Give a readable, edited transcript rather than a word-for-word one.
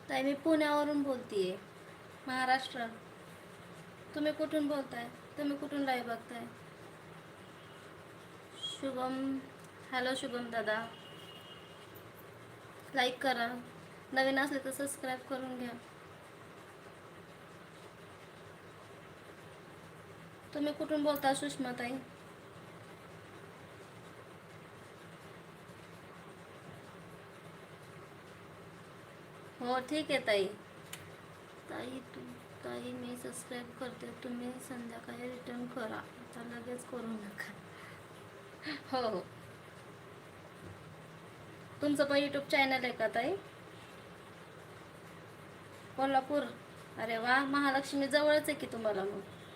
ताई मी पुण्यावरून बोलतीये, महाराष्ट्र. तुम्ही कुठून बोलताय? तुम्ही कुठून लाईव्ह बघताय? शुभम. हॅलो शुभम दादा, लाईक करा. नवीन असले तर सबस्क्राईब करून घ्या. तुम्ही कुठून बोलता सुषमा ताई? हो ठीक आहे ताई. ताई ताई मी सबस्क्राईब करते, तुम्ही संध्याकाळी रिटर्न करा, आता लगेच करू नका. हो हो. तुमचं पण यूट्यूब चॅनल आहे का ताई? कोल्हापूर. अरे वा, महालक्ष्मी जवळच आहे की तुम्हाला मग.